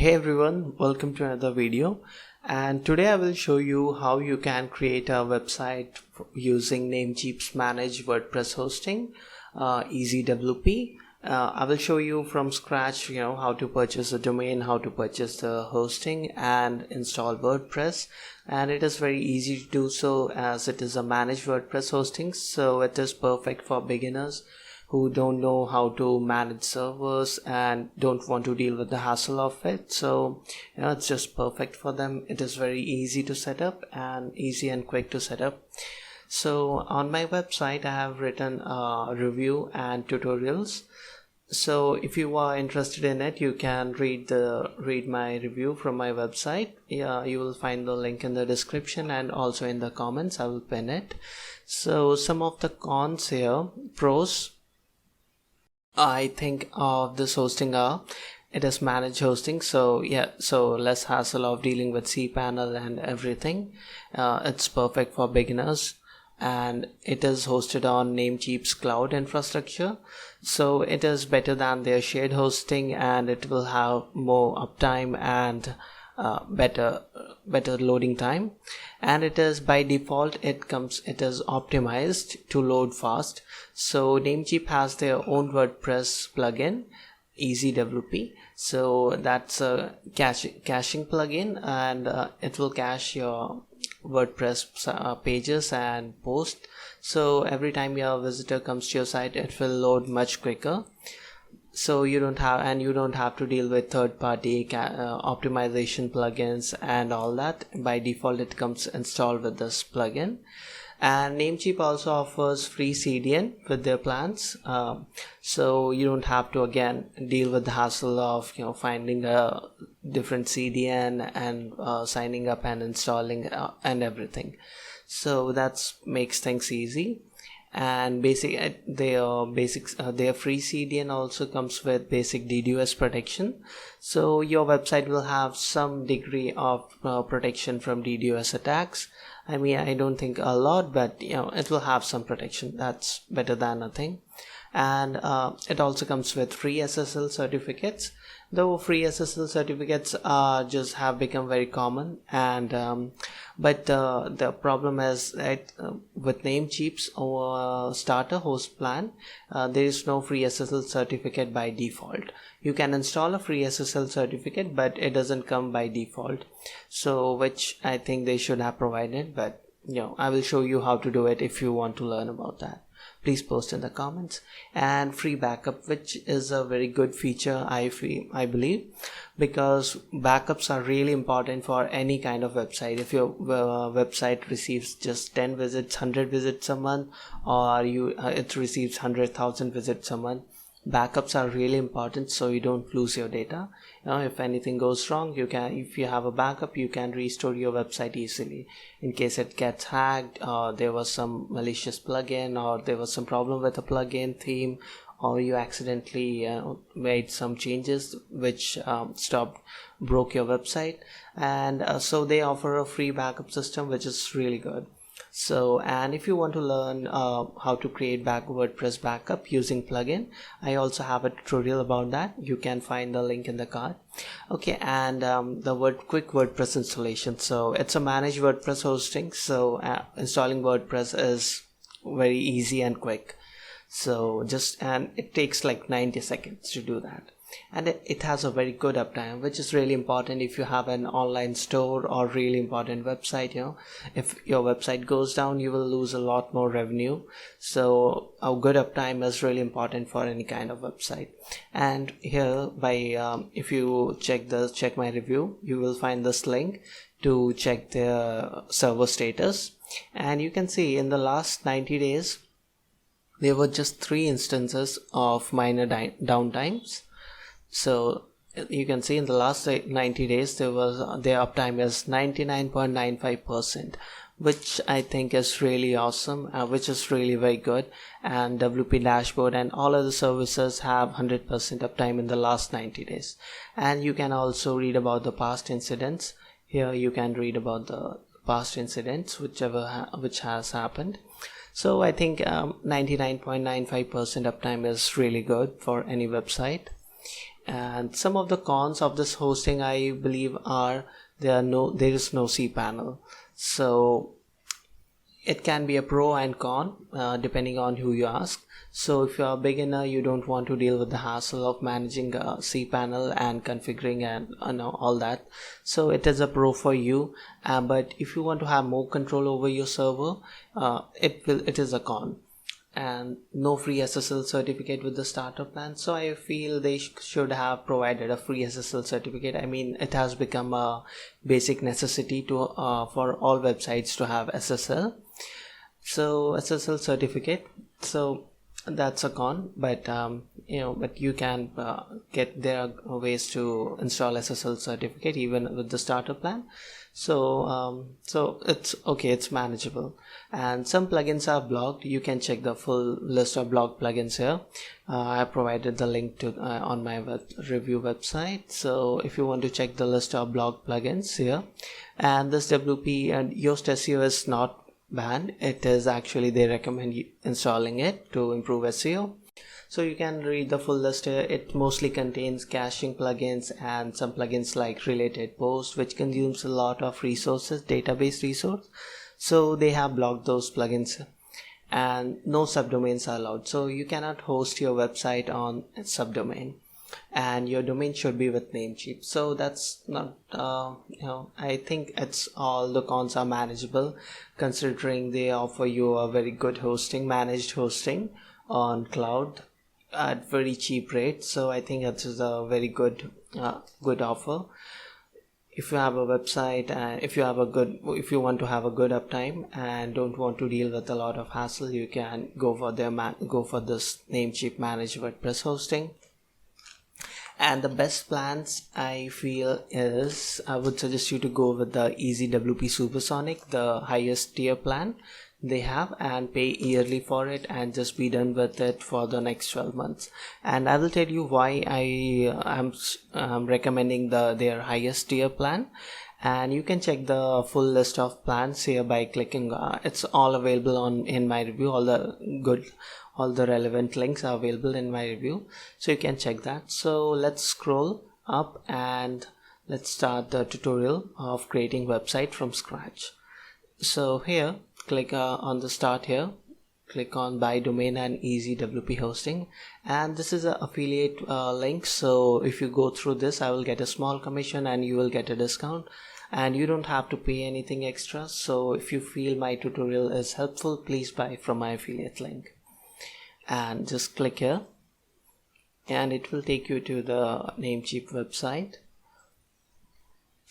Hey everyone, welcome to another video, and today I will show you how you can create a website using Namecheap's Managed WordPress Hosting, EasyWP. I will show you from scratch, how to purchase a domain, how to purchase the hosting and install WordPress. And it is very easy to do so as it is a managed WordPress hosting, so it is perfect for beginners who don't know how to manage servers and don't want to deal with the hassle of it. So it's just perfect for them. It is very easy to set up and easy and quick to set up. So on my website I have written a review and tutorials. So if you are interested in it, you can read my review from my website. You will find the link in the description and also in the comments. I will pin it. So some of the cons here, pros I think of this hosting are, it is managed hosting, so less hassle of dealing with cPanel and everything. It's perfect for beginners, and it is hosted on Namecheap's cloud infrastructure, so it is better than their shared hosting, and it will have more uptime and better loading time. And it is by default it is optimized to load fast. So Namecheap has their own WordPress plugin, EasyWP. So that's a caching plugin, and it will cache your WordPress pages and posts. So every time your visitor comes to your site, it will load much quicker. So you don't have to deal with third-party optimization plugins and all that. By default it comes installed with this plugin. And Namecheap also offers free CDN with their plans, so you don't have to again deal with the hassle of finding a different CDN and signing up and installing and everything. So that makes things easy. And their free CDN also comes with basic DDoS protection, so your website will have some degree of protection from DDoS attacks. I mean, I don't think a lot, but it will have some protection. That's better than nothing. And it also comes with free Ssl certificates, though free Ssl certificates just have become very common. And but the problem is that with Namecheap's starter host plan, there is no free Ssl certificate by default. You can install a free Ssl certificate, but it doesn't come by default, so which I think they should have provided. But I will show you how to do it if you want to learn about that. Please post in the comments. And free backup, which is a very good feature I believe, because backups are really important for any kind of website. If your website receives just 10 visits, 100 visits a month, or it receives 100,000 visits a month, backups are really important so you don't lose your data. If anything goes wrong, if you have a backup, you can restore your website easily in case it gets hacked, or there was some malicious plugin, or there was some problem with a plugin theme, or you accidentally made some changes which broke your website. And so they offer a free backup system, which is really good. So, and if you want to learn how to create WordPress backup using plugin, I also have a tutorial about that. You can find the link in the card. Okay, and quick WordPress installation. So it's a managed WordPress hosting, so installing WordPress is very easy and quick. So and it takes like 90 seconds to do that. And it has a very good uptime, which is really important if you have an online store or really important website. If your website goes down, you will lose a lot more revenue. So a good uptime is really important for any kind of website. And here if you check my review, you will find this link to check the server status. And you can see in the last 90 days there were just 3 instances of minor downtimes. So you can see in the last 90 days their uptime is 99.95%, which I think is really awesome, which is really very good. And WP dashboard and all other services have 100% uptime in the last 90 days. And you can also read about the past incidents. Here you can read about the past incidents which has happened. So I think 99.95% uptime is really good for any website. And some of the cons of this hosting, I believe, are there is no cPanel. So it can be a pro and con depending on who you ask. So if you're a beginner, you don't want to deal with the hassle of managing a cPanel and configuring and all that, so it is a pro for you. But if you want to have more control over your server, it is a con. And no free SSL certificate with the starter plan. So I feel they should have provided a free SSL certificate. I mean, it has become a basic necessity to for all websites to have SSL. So SSL certificate, so that's a con. But but you can there are ways to install SSL certificate even with the starter plan. So it's okay, it's manageable. And some plugins are blocked. You can check the full list of blocked plugins here. I provided the link to on my review website. So if you want to check the list of blocked plugins here, and this WP and Yoast SEO is not banned. It is actually, they recommend you installing it to improve SEO. So you can read the full list here. It mostly contains caching plugins and some plugins like related post, which consumes a lot of resources, database resource. So they have blocked those plugins, and no subdomains are allowed. So you cannot host your website on a subdomain, and your domain should be with Namecheap. So that's not I think it's all the cons are manageable, considering they offer you a very good hosting, managed hosting on cloud at very cheap rates. So I think that is a very good offer. If you have a website and if you want to have a good uptime and don't want to deal with a lot of hassle, you can go for this Namecheap Managed WordPress hosting. And the best plans, I feel, is I would suggest you to go with the EasyWP Supersonic, the highest tier plan they have, and pay yearly for it and just be done with it for the next 12 months. And I will tell you why I am recommending their highest tier plan. And you can check the full list of plans here by clicking it's all available in my review. All the relevant links are available in my review, so you can check that. So let's scroll up and let's start the tutorial of creating website from scratch. So here, click on the start here, click on buy domain and EasyWP hosting, and this is an affiliate link. So if you go through this, I will get a small commission and you will get a discount, and you don't have to pay anything extra. So if you feel my tutorial is helpful, please buy from my affiliate link. And just click here and it will take you to the Namecheap website,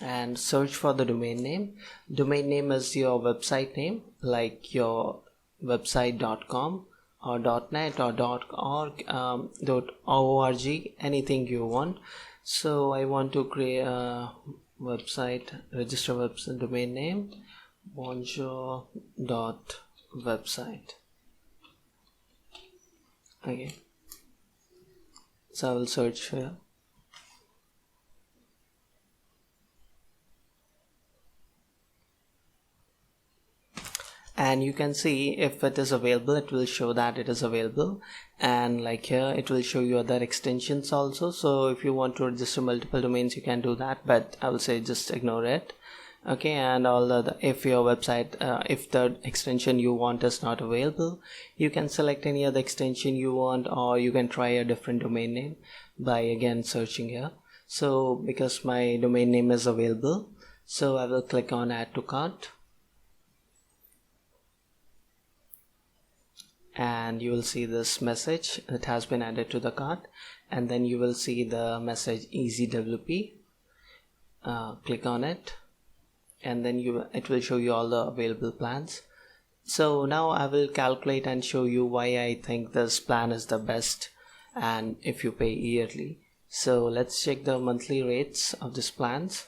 and search for the domain name. Domain name is your website name, like your website.com or .net or .org, .org, anything you want. So I want to create a website, register website domain name bonjour.website. Okay, so I will search here. And you can see if it is available, it will show that it is available. And like here, it will show you other extensions also. So if you want to register multiple domains, you can do that, but I will say just ignore it. Okay, and if your website, if the extension you want is not available, you can select any other extension you want, or you can try a different domain name by again searching here. So because my domain name is available, so I will click on add to cart, and you will see this message, it has been added to the cart, and then you will see the message EasyWP. Click on it, and then it will show you all the available plans. So now I will calculate and show you why I think this plan is the best, and if you pay yearly. So let's check the monthly rates of these plans.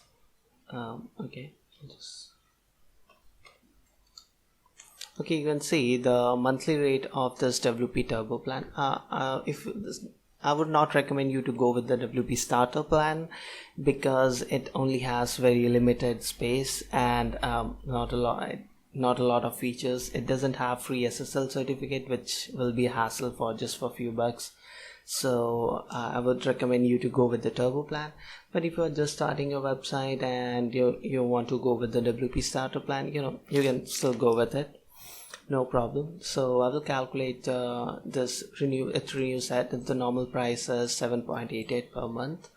Okay, you can see the monthly rate of this WP Turbo plan. I would not recommend you to go with the WP Starter plan, because it only has very limited space and not a lot of features. It doesn't have free SSL certificate, which will be a hassle for just for a few bucks. So I would recommend you to go with the turbo plan. But if you are just starting your website and you want to go with the WP starter plan, you can still go with it, no problem. So I will calculate this renew set. The normal price is 7.88 per month.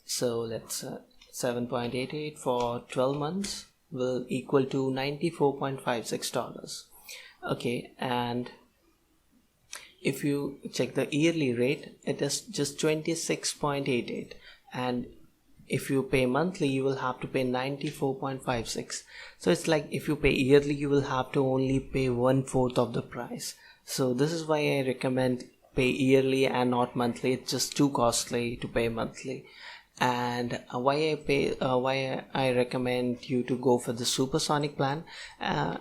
So let's 7.88 for 12 months will equal to $94.56. Okay, and if you check the yearly rate, it is just 26.88, and if you pay monthly, you will have to pay 94.56. So it's like if you pay yearly, you will have to only pay 1/4 of the price. So this is why I recommend pay yearly and not monthly. It's just too costly to pay monthly. And why I recommend you to go for the supersonic plan.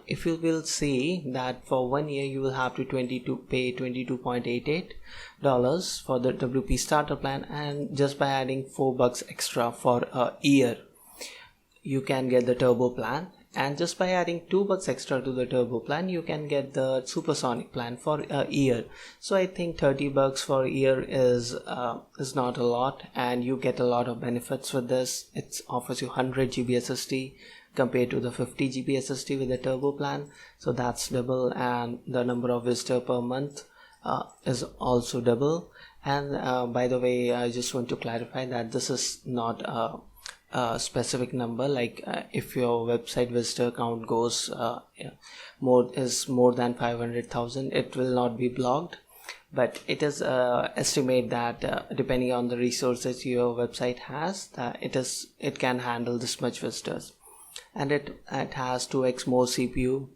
If you will see that for 1 year you will have to pay $22.88 for the WP starter plan, and just by adding $4 extra for a year, you can get the turbo plan. And just by adding $2 extra to the turbo plan, you can get the supersonic plan for a year. So I think $30 for a year is not a lot, and you get a lot of benefits with this. It offers you 100 GB SSD compared to the 50 GB SSD with the turbo plan. So that's double, and the number of visitors per month is also double. And by the way, I just want to clarify that this is not a specific number. Like if your website visitor count goes more than 500,000, it will not be blocked, but it is estimate that depending on the resources your website has, it can handle this much visitors. And it has 2x more CPU,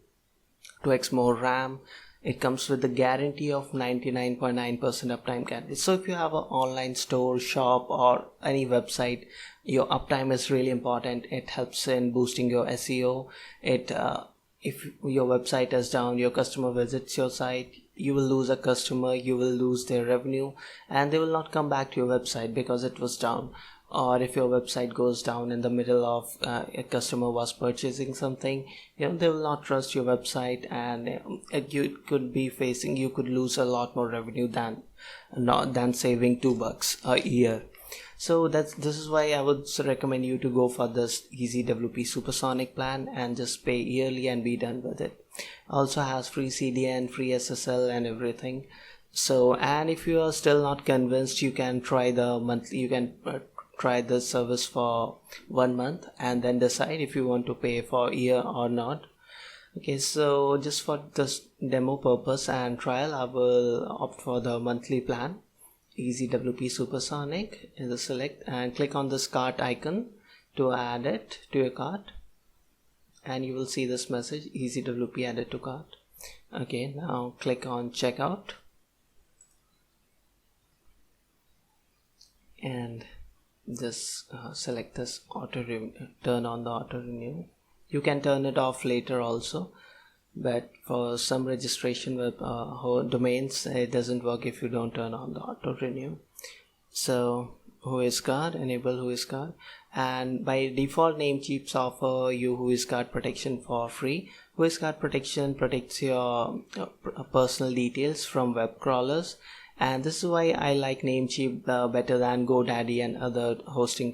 2x more RAM. It comes with the guarantee of 99.9% uptime guarantee. So if you have an online store, shop, or any website, your uptime is really important. It helps in boosting your SEO. If your website is down, your customer visits your site, you will lose a customer, you will lose their revenue, and they will not come back to your website because it was down. Or if your website goes down in the middle of a customer was purchasing something, they will not trust your website, and you could lose a lot more revenue than saving $2 a year. So this is why I would recommend you to go for this EasyWP supersonic plan and just pay yearly and be done with it. Also has free CDN, free SSL, and everything. So, and if you are still not convinced, you can try the monthly. You can try the service for 1 month and then decide if you want to pay for a year or not. Okay, so just for this demo purpose and trial, I will opt for the monthly plan, EasyWP Supersonic. In the select and click on this cart icon to add it to your cart, and you will see this message, EasyWP added to cart. Okay, now click on checkout, and just select this turn on the auto renew. You can turn it off later also, but for some registration web domains, it doesn't work if you don't turn on the auto renew. So WhoisGuard, enable WhoisGuard, and by default Namecheap's offer you WhoisGuard protection for free. WhoisGuard protection protects your personal details from web crawlers, and this is why I like Namecheap better than GoDaddy and other hosting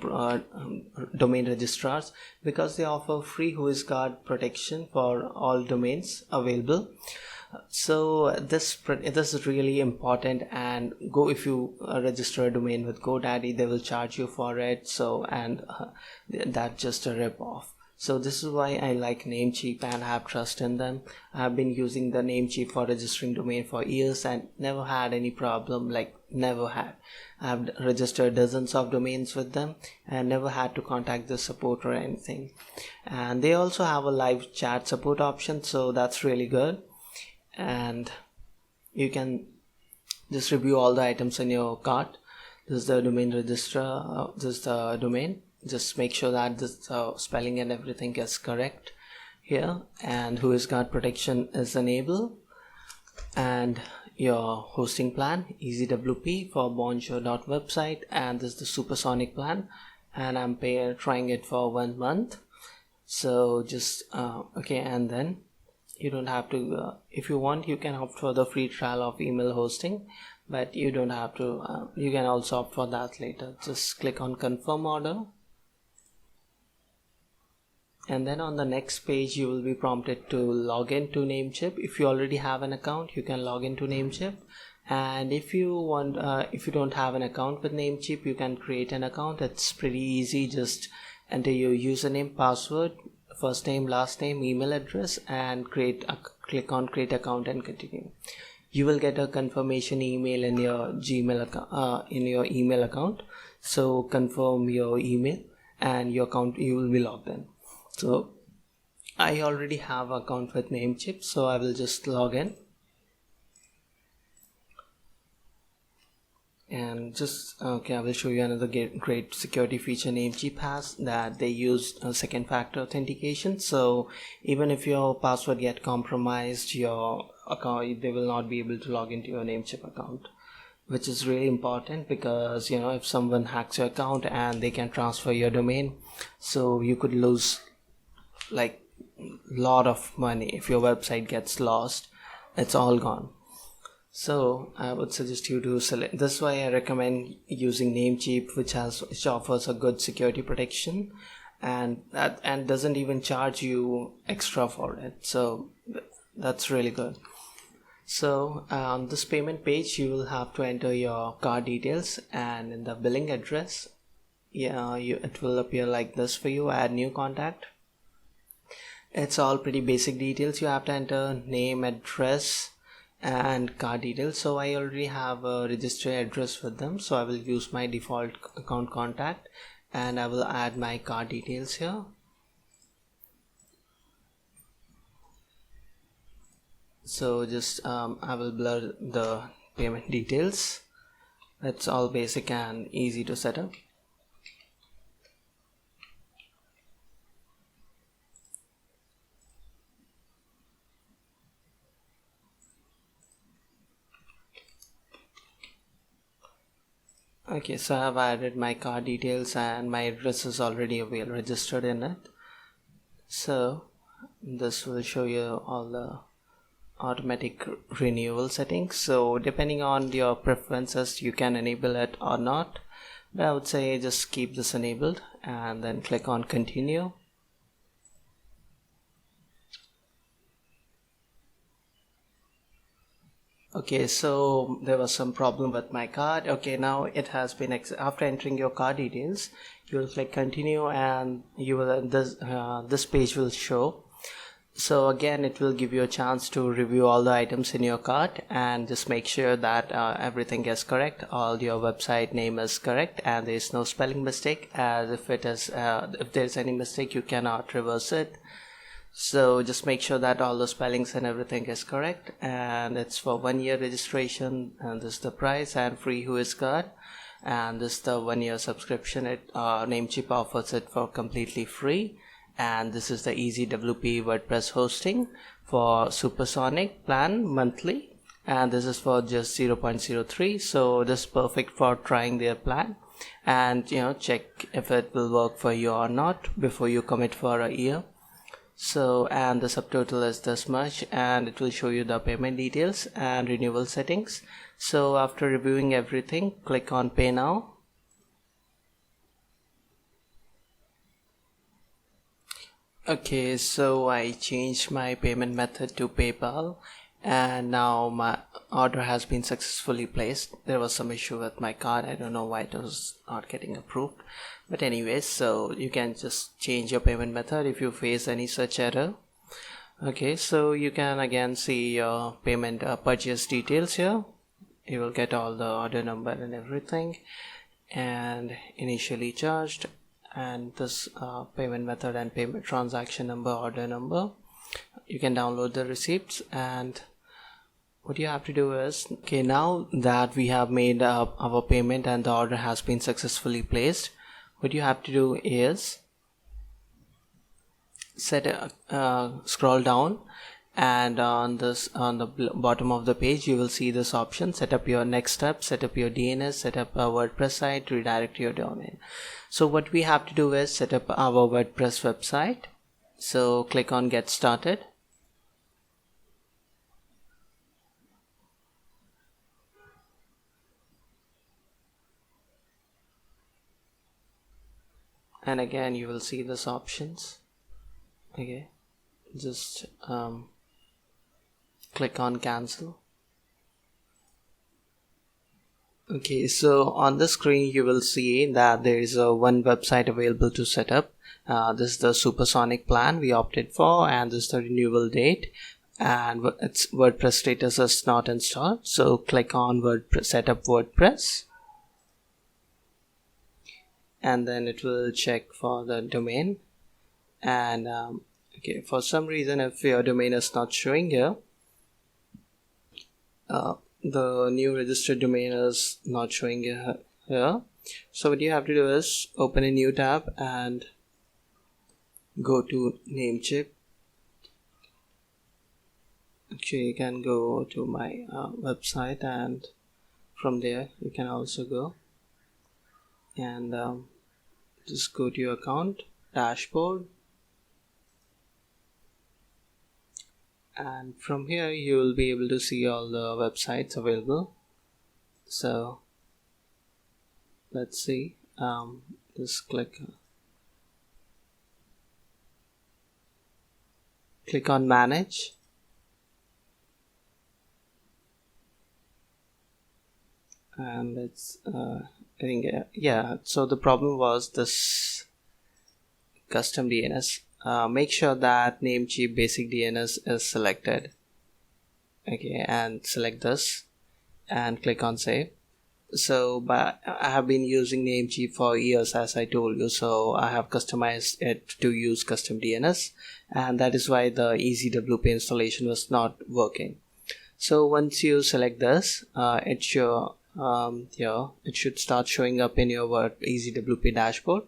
domain registrars, because they offer free WhoisGuard protection for all domains available. So this is really important. And if you register a domain with GoDaddy, they will charge you for it. So that's just a rip off. So this is why I like Namecheap and have trust in them. I've been using the Namecheap for registering domain for years and never had any problem, like never had. I've registered dozens of domains with them and never had to contact the support or anything. And they also have a live chat support option, so that's really good. And you can just review all the items in your cart. This is the domain registrar, this is the domain. Just make sure that the spelling and everything is correct here, and WhoisGuard protection is enabled, and your hosting plan EasyWP for bonjour.website, and this is the supersonic plan, and I'm trying it for 1 month. So just okay, and then you don't have to if you want, you can opt for the free trial of email hosting, but you don't have to. You can also opt for that later. Just click on confirm order, and then on the next page you will be prompted to log in to Namecheap. If you already have an account, you can log into Namecheap, and if you want, if you don't have an account with Namecheap, you can create an account. It's pretty easy. Just enter your username, password, first name, last name, email address, and click on create account and continue. You will get a confirmation email in your Gmail account, so confirm your email and your account, you will be logged in. So I already have an account with Namecheap, so I will just log in. And just I will show you another great security feature Namecheap has, that they use second factor authentication. So even if your password get compromised, your account, they will not be able to log into your Namecheap account, which is really important, because if someone hacks your account and they can transfer your domain, so you could lose like lot of money. If your website gets lost, it's all gone. So I would suggest you to select. This is why I recommend using Namecheap, which offers a good security protection, and doesn't even charge you extra for it. So that's really good. So on this payment page, you will have to enter your card details, and in the billing address, it will appear like this for you. Add new contact. It's all pretty basic details. You have to enter name, address, and card details. So I already have a registered address with them, so I will use my default account contact, and I will add my card details here. So just I will blur the payment details. That's all basic and easy to set up. Okay, so I have added my card details and my address is already registered in it. So this will show you all the automatic renewal settings. So depending on your preferences, you can enable it or not, but I would say just keep this enabled and then click on continue. Okay, so there was some problem with my card. Okay, now it has been after entering your card details, you will click continue, and you will this page will show. So again, it will give you a chance to review all the items in your cart and just make sure that everything is correct, all your website name is correct, and there is no spelling mistake, as if there is any mistake, you cannot reverse it. So just make sure that all the spellings and everything is correct, and it's for 1 year registration, and this is the price, and free Whois card, and this is the 1 year subscription. Namecheap offers it for completely free, and this is the EasyWP WordPress hosting for supersonic plan monthly, and this is for just 0.03. so this is perfect for trying their plan, and check if it will work for you or not before you commit for a year. So, and the subtotal is this much, and it will show you the payment details and renewal settings. So after reviewing everything, click on pay now. Okay, so I changed my payment method to PayPal, and now my order has been successfully placed. There was some issue with my card. I don't know why it was not getting approved, but anyways, so you can just change your payment method if you face any such error. Okay, so you can again see your payment purchase details here. You will get all the order number and everything, and initially charged, and this payment method and payment transaction number, order number. You can download the receipts, and what you have to do is, okay, now that we have made our payment and the order has been successfully placed, what you have to do is scroll down, and on the bottom of the page you will see this option: set up your next step, set up your DNS, set up a WordPress site, redirect your domain. So what we have to do is set up our WordPress website. So click on get started. and again you will see this options. Okay, just click on cancel. Okay, so on the screen you will see that there is one website available to set up. This is the supersonic plan we opted for, and this is the renewal date, and its WordPress status is not installed. So click on WordPress, setup WordPress, and then it will check for the domain. And okay, for some reason if your domain is not showing here, the new registered domain is not showing here. So what you have to do is open a new tab and go to Namecheap. Actually, you can go to my website, and from there you can also go and just go to your account dashboard, and from here you will be able to see all the websites available. So let's see, just click on manage, and it's I think yeah, so the problem was this custom DNS. Make sure that Namecheap basic DNS is selected. Okay, and select this and click on save. So I have been using Namecheap for years, as I told you, so I have customized it to use custom DNS, and that is why the EasyWP installation was not working. So once you select this, it should start showing up in your EasyWP dashboard.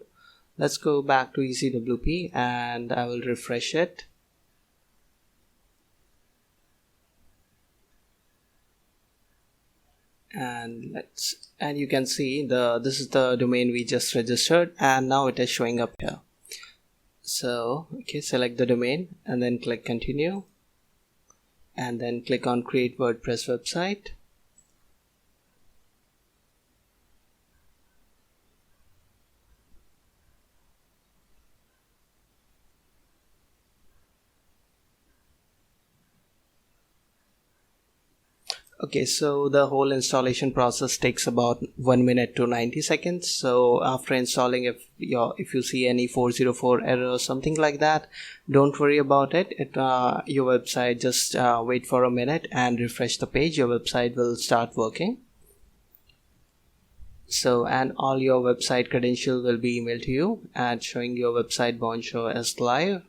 Let's go back to EasyWP and I will refresh it. And you can see this is the domain we just registered, and now it is showing up here. So okay, select the domain and then click continue, and then click on create WordPress website. Okay, so the whole installation process takes about 1 minute to 90 seconds. So after installing, if you see any 404 error or something like that, don't worry about it. Your website, just wait for a minute and refresh the page. Your website will start working. So, and all your website credentials will be emailed to you and showing your website Bonjour is live.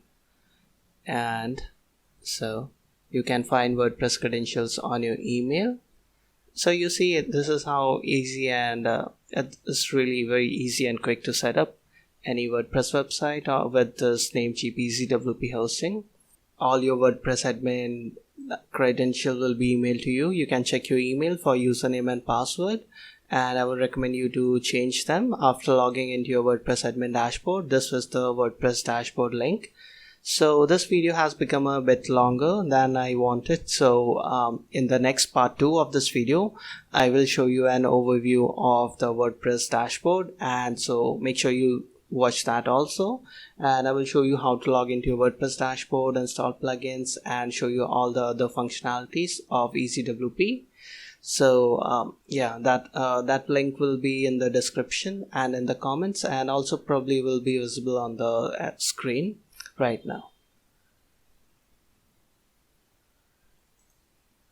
And so you can find WordPress credentials on your email. So you see, this is how easy, and it's really very easy and quick to set up any WordPress website or with this Namecheap EasyWP hosting. All your WordPress admin credentials will be emailed to you. You can check your email for username and password, and I would recommend you to change them after logging into your WordPress admin dashboard. This was the WordPress dashboard link. So this video has become a bit longer than I wanted. So in the next part 2 of this video, I will show you an overview of the WordPress dashboard, and so make sure you watch that also. And I will show you how to log into your WordPress dashboard, install plugins, and show you all the other functionalities of EasyWP. So yeah, that link will be in the description and in the comments, and also probably will be visible on the screen right now.